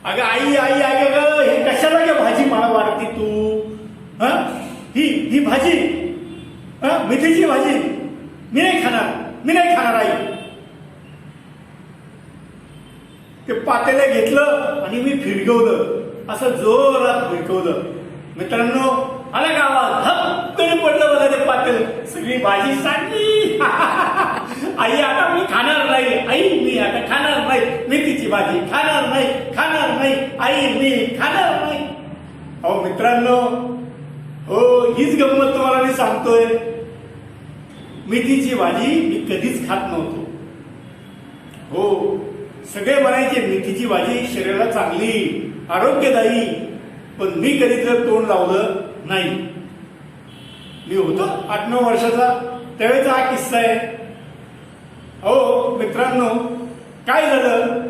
अगं आई आई आई अगं हे कशाला गे भाजी मला वाढती तू? हा ही ही भाजी, मेथीची भाजी मी नाही खाणार, मी नाही खाणार आई. ते पातेलं घेतलं आणि मी फिरकवलं, असं जोरात फिरकवलं. मित्रांनो आला का आवाज? हप्पने पडलं बघा ते पातेल, सगळी भाजी सांडली. आई आता मी खाणार नाही, आई मी आता खाणार नाही, मेथीची भाजी खाणार नाही, खाणार नाही आई मी खाणार नाही. अहो मित्रांनो, हो हीच गंमत तुम्हाला मी सांगतोय. मेथीची भाजी मी कधीच खात नव्हतो. हो सगळे म्हणायचे मेथीची भाजी शरीराला चांगली, आरोग्यदायी, पण मी कधी तर तोंड लावलं नाही. मी होतो 8-9 वर्षाचा, त्यावेळेचा हा किस्सा आहे. हो मित्रांनो, काय झालं,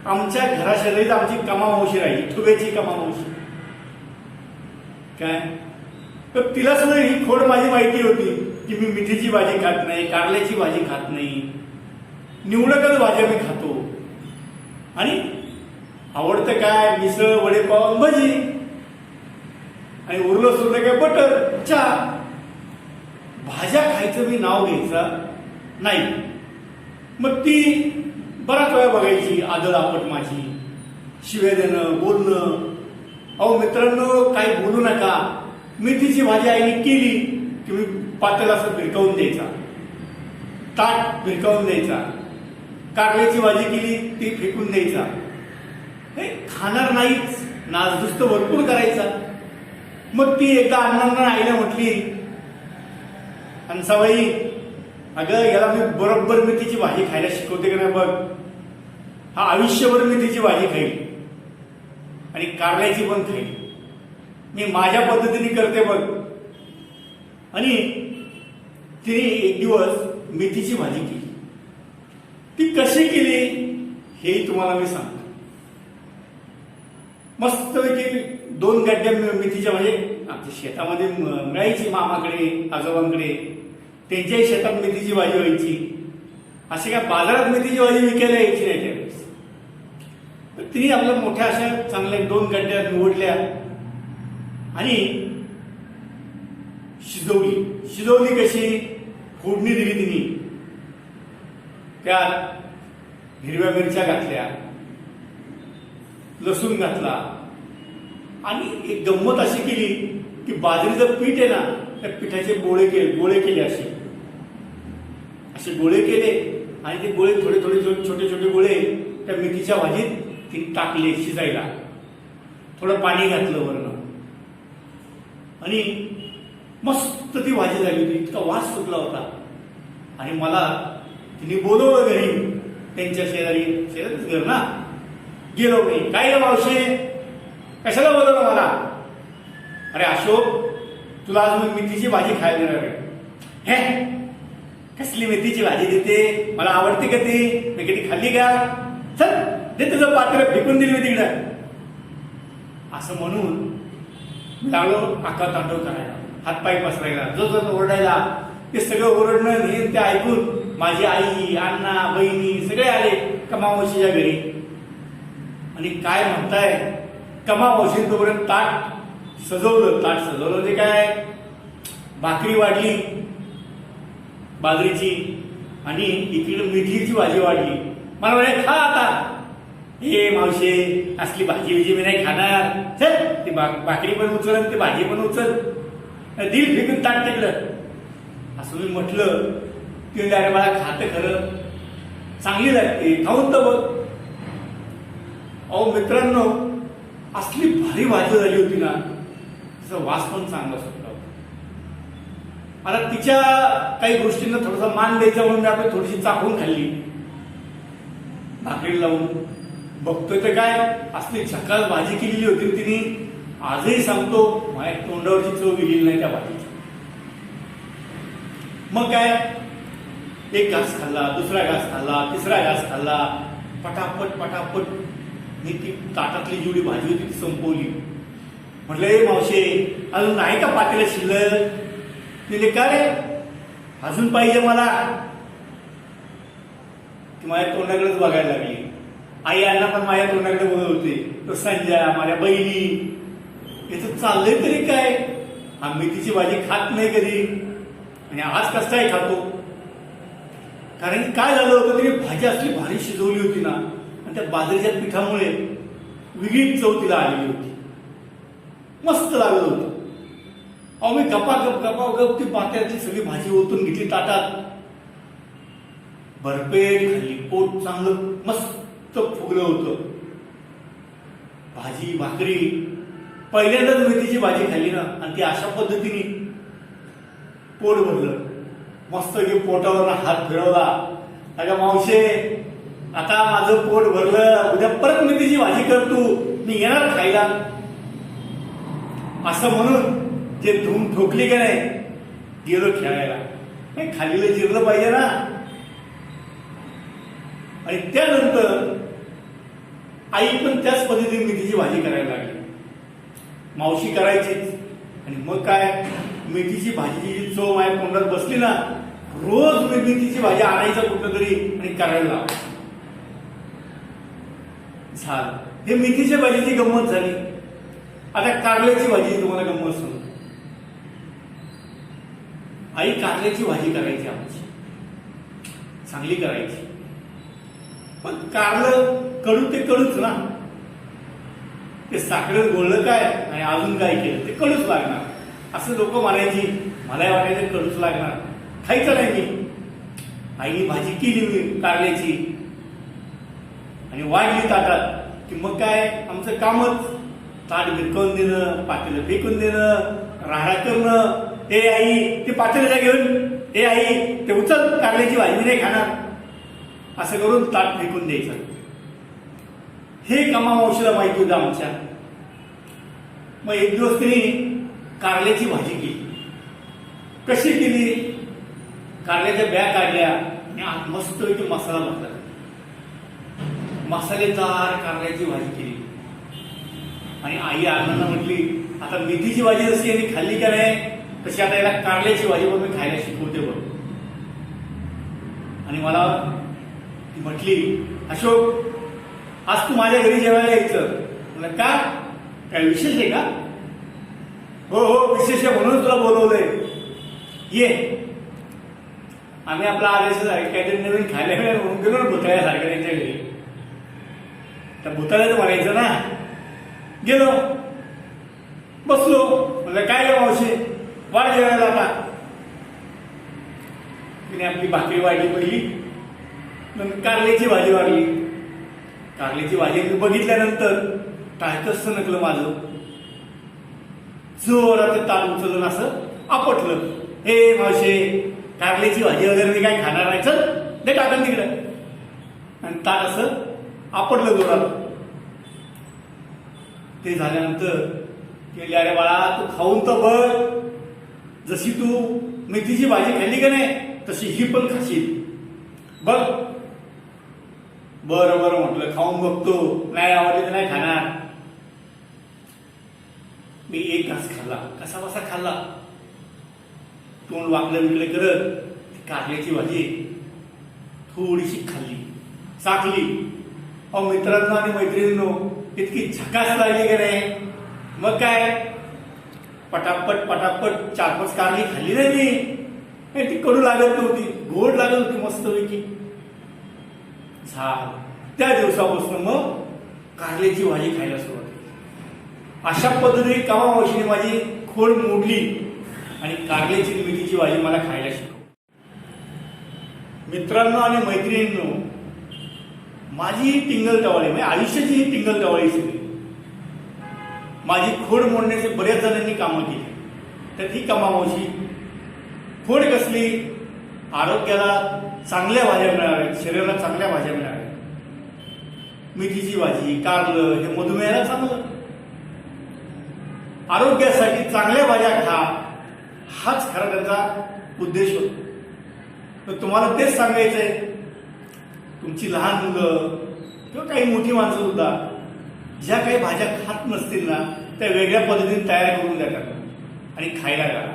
आमच्या घराशेजारीच आमची कमामावशी राहिली, ठुब्याची कमामावशी. काय तर तिला सुद्धा ही खोड माझी माहिती होती की मी मेथीची भाजी खात नाही, कारल्याची भाजी खात नाही, निवडकच भाज्या मी खातो. आणि आवडतं काय, मिसळ, वडेपाव, भजी, आणि उरलं सुरलं काय बटर, चहा. भाज्या खायचं मी नाव घ्यायचं नाही. मग ती बराच वेळा बघायची, आदळ आपट माझी, शिव्या देणं, बोलणं. अहो मित्रांनो, काही बोलू नका. मेथीची भाजी आईने केली की मी पातेला असं भिरकावून द्यायचा, ताट भिरकावून द्यायचा. कारल्याची भाजी केली ती फेकून द्यायचा. हे खाणार नाहीच, नासधुस्त भरपूर करायचा. मग ती एकदा अण्णांना आईला म्हटली, हंसाबाई अगं याला मी बरोबर मेथीची भाजी खायला शिकवते का नाही बघ. हा आयुष्यभर मेथीची भाजी खाईल आणि कारल्याची पण खाईल. मी माझ्या पद्धतीने करते बघ. आणि तिने एक दिवस मेथीची भाजी केली. ती कशी केली हे तुम्हाला मी सांगतो. मस्तपैकी 2 गड्ड्या मेथीच्या म्हणजे आमच्या शेतामध्ये मिळायची, मामाकडे आजोबांकडे, त्यांच्याही शेतात मेथीची भाजी व्हायची. अशी काय बाजारात मेथीची भाजी विकायला यायची नाही त्यावेळेस. तर तिने आपल्या मोठ्या अशा चांगल्या 2 गड्ड्या निवडल्या आणि शिजवली. शिजवली कशी, फोडणी दिली तिने. त्यात हिरव्या मिरच्या घातल्या, लसूण घातला आणि एक गंमत अशी केली की बाजरीचं पीठ आहे ना, त्या पिठाचे गोळे केले असे गोळे केले आणि ते गोळे थोडे थोडे छोटे छोटे गोळे त्या मेथीच्या भाजीत ती टाकले शिजायला. थोडं पाणी घातलं वरनं आणि मस्त ती भाजी झाली होती. इतका वास सुटला होता. आणि मला तिने बोलवलं घरी, त्यांच्या शेजारीच घर ना. गेलो मी. काय रे मावशी, कशाला बोलवलं मला? अरे अशोक, तुला आज मी मेथीची भाजी खायला देणार आहे. हे कसली मेथीची भाजी देते, मला आवडते का ती, मी कधी खाल्ली का? चल दे तुझं पात्र, फेकून दिली मी तिकडं. असं म्हणून लागलो आका तांडव करायला, हातपाय पसरायला, जो ओरडायला. ते सगळं ओरडणं हे ते ऐकून माझी आई, अण्णा, बहिणी सगळे आले कमावशीच्या घरी. आणि काय म्हणताय, कमावशी तोपर्यंत ताट सजवलं ते काय, भाकरी वाढली बाजरीची आणि इकडे मेथीची भाजी वाढली. मला म्हणे खा आता. हे मावशे, असली भाजी मी नाही खाणार. चल ती भाकरी पण उचल, ती भाजी पण उचल, दिल फेकून ताट टेकलं. असं मी म्हटलं की अरे मला खातं खरं चांगली लागते, खाऊन तर बघ. अहो मित्रांनो, असली भारी भाजी झाली होती ना, तिचा वास पण चांगला सुटला होता. आता तिच्या काही गोष्टींना थोडासा मान द्यायचा म्हणून मी आपली थोडीशी चाखून खाल्ली, भाकरी लावून. बघतोय तर काय असली झकास भाजी केलेली होती तिने. आजही सांगतो माझ्या तोंडावरची चव गेली नाही त्या भाजीची. मग काय, एक घास खाल्ला, दुसरा घास खाल्ला, तिसरा घास खाल्ला. पटापट मी ती ताटातली जेवढी भाजी होती ती संपवली. म्हटलं ए मावशे, अजून नाही का पातेलं शिल्लक? तिने का रे, अजून पाहिजे मला. ती माझ्या तोंडाकडेच बघायला लागली. आई अण्णा पण माझ्या तोंडाकडे बघत होते. तो संजय, माझ्या बहिणी, याचं चाललंय तरी काय? हा मेथीची भाजी खात नाही कधी आणि आज कसं काय खातो? कारण काय झालं होतं तरी भाजी असली भारी शिजवली होती ना, आणि त्या बाजरीच्या पिठामुळे वेगळीच चव तिला आलेली होती. मस्त लागत होतं. अहो मी गपागप ती पात्यातली सगळी भाजी ओतून घेतली ताटात, भरपेट खाल्ली. पोट चांगलं मस्त फुगलं होतं. भाजी भाकरी पहिल्यांदाच मेथीची भाजी खाल्ली ना, आणि ती अशा पद्धतीने पोट भरलं. मस्त की पोटावर हात फिरवला. अगं मावशे, आता माझं पोट भरलं, उद्या परत मेथीची भाजी कर तू, मी येणार खायला. असं म्हणून जे धूम ठोकली का नाही, गेलो खेळायला. नाही खालीला जिरलं पाहिजे ना. आणि त्यानंतर आई पण त्याच पद्धतीने मेथीची भाजी करायला लागली. मावशी करायचीच. आणि मग काय, मेथीची भाजीची जी चव माझ्या तोंडात बसली ना, रोज मी मेथीची भाजी आणायचं कुठं तरी आणि करायला लावायचं. झालं, हे मेथीच्या भाजीची गंमत झाली. आता कारल्याची भाजी तुम्हाला गंमत सांगतो. आई कारल्याची भाजी करायची आमची, चांगली करायची. पण कारलं कडू ते कडूच ना. ते साखरेत गोळलं काय आणि अजून काय केलं ते कडूच लागणार, असं लोक म्हणायची. मला वाटायचं कडूच लागणार, खायचं नाही मी. आईने भाजी केली मी कारल्याची आणि वाढली ताटात की मग काय आमचं कामच, ताट भिरकवून देणं, पातेलं फेकून देणं, राडा करणं. ए आई, ते पातेलं जा घेऊन, ए आई ते उचल, कारल्याची भाजी नाही खाणार, असं करून ताट फेकून द्यायचं. हे कामा मावशीला माहिती होतं आमच्या. मग एक दिवस तिने कारल्याची भाजी केली. कशी केली? कारल्याच्या ब्या काढल्या आणि आत मस्तपैकी मसाला भरला. मसालेदार कारल्याची भाजी केली. आणि आई अण्णांना म्हटली, आता मेथीची भाजी जशी यांनी खाल्ली का नाही, तशी आता याला कारल्याची भाजी पण मी खायला शिकवते बघ. आणि मला ती म्हटली, अशोक आज तू माझ्या घरी जेवायला यायचं. म्हणलं का, काय विशेष आहे का? हो हो विशेष आहे, म्हणून तुला बोलवलंय, ये. आम्ही आपला आदेश आहे काहीतरी नवीन खायला मिळेल म्हणून गेलो ना भुताळ्यासारखं त्यांच्या घरी. त्या भुताळ्याचं म्हणायचं ना. गेलो, बसलो. म्हणलं काय ग मावशी, वाढ जेवायला आता. तिने आपली भाकरी वाढली पहिली, नंतर कारल्याची भाजी वाढली. कारल्याची भाजी बघितल्यानंतर टाळकस नकलं माझं. जोरात ताट उचलून असं आपटलं. हे मावशे, कारल्याची भाजी वगैरे मी काय खाणार नाही, चल दे टाकन तिकडं. आणि ताट असं आपटलं जोरात. ते झाल्यानंतर केली, अरे बाळा तू खाऊन तर बघ, जशी तू मेथीची भाजी खाल्ली का नाही तशी ही पण खाशील बघ. बरं बरं म्हटलं, खाऊन बघतो, नाही आवडली तर नाही खाणार. मी एक घास खाल्ला, कसा बसा खाल्ला. तोंड वाकलं विकलं करत कारल्याची भाजी थोडीशी खाल्ली, चाकली. अहो मित्रांनो आणि मैत्रिणींनो, इतकी झकास लागली का नाही. मग काय, पटापट पटापट 4-5 कारली खाल्ली नाही मी. ती कडू लागत नव्हती, गोड लागत होती मस्तपैकी. त्या दिवसापासून मग कारल्याची भाजी खायला सुरुवात केली. अशा पद्धतीने कामा मावशीने माझी खोड मोडली आणि कारल्याची मेथीची भाजी मला खायला शिकवली. मित्रांनो आणि मैत्रिणींनो, माझी ही टिंगल टवाळी म्हणजे आयुष्याची ही टिंगल टवाळी सगळी. माझी खोड मोडण्याचे बऱ्याच जणांनी कामं केली. तर ही कामा मावशी खोड कसली, आरोग्याला चांगल्या भाज्या मिळाव्यात, शरीराला चांगल्या भाज्या मिळाव्यात. मेथीची भाजी, कारलं हे मधुमेहाला चांगलं. आरोग्यासाठी चांगल्या भाज्या खा, हाच खरा त्यांचा उद्देश होतो. तर तुम्हाला तेच सांगायचंय, तुमची लहान मुलं किंवा काही मोठी माणसं सुद्धा ज्या काही भाज्या खात नसतील ना, त्या वेगळ्या पद्धतीने तयार करून द्या आणि खायला घाला.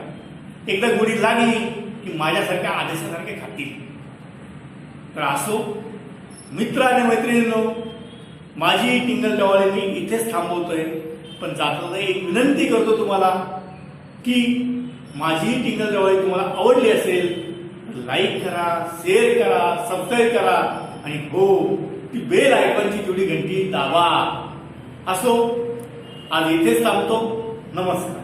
एकदा गोडी लागली की माझ्यासारख्या आदेशासारखे खातील. तर असो मित्र आणि मैत्रिणींनो, माझी टिंगल टवाळी मी इथेच थांबवतोय. पण जाताना एक विनंती करतो तुम्हाला की माझी टिंगल टवाळी तुम्हाला आवडली असेल लाईक करा, शेअर करा, सबस्क्राईब करा आणि हो ती बेल आयकॉनची तेवढी घंटी दाबा. असो, आज इथेच थांबतो. नमस्कार.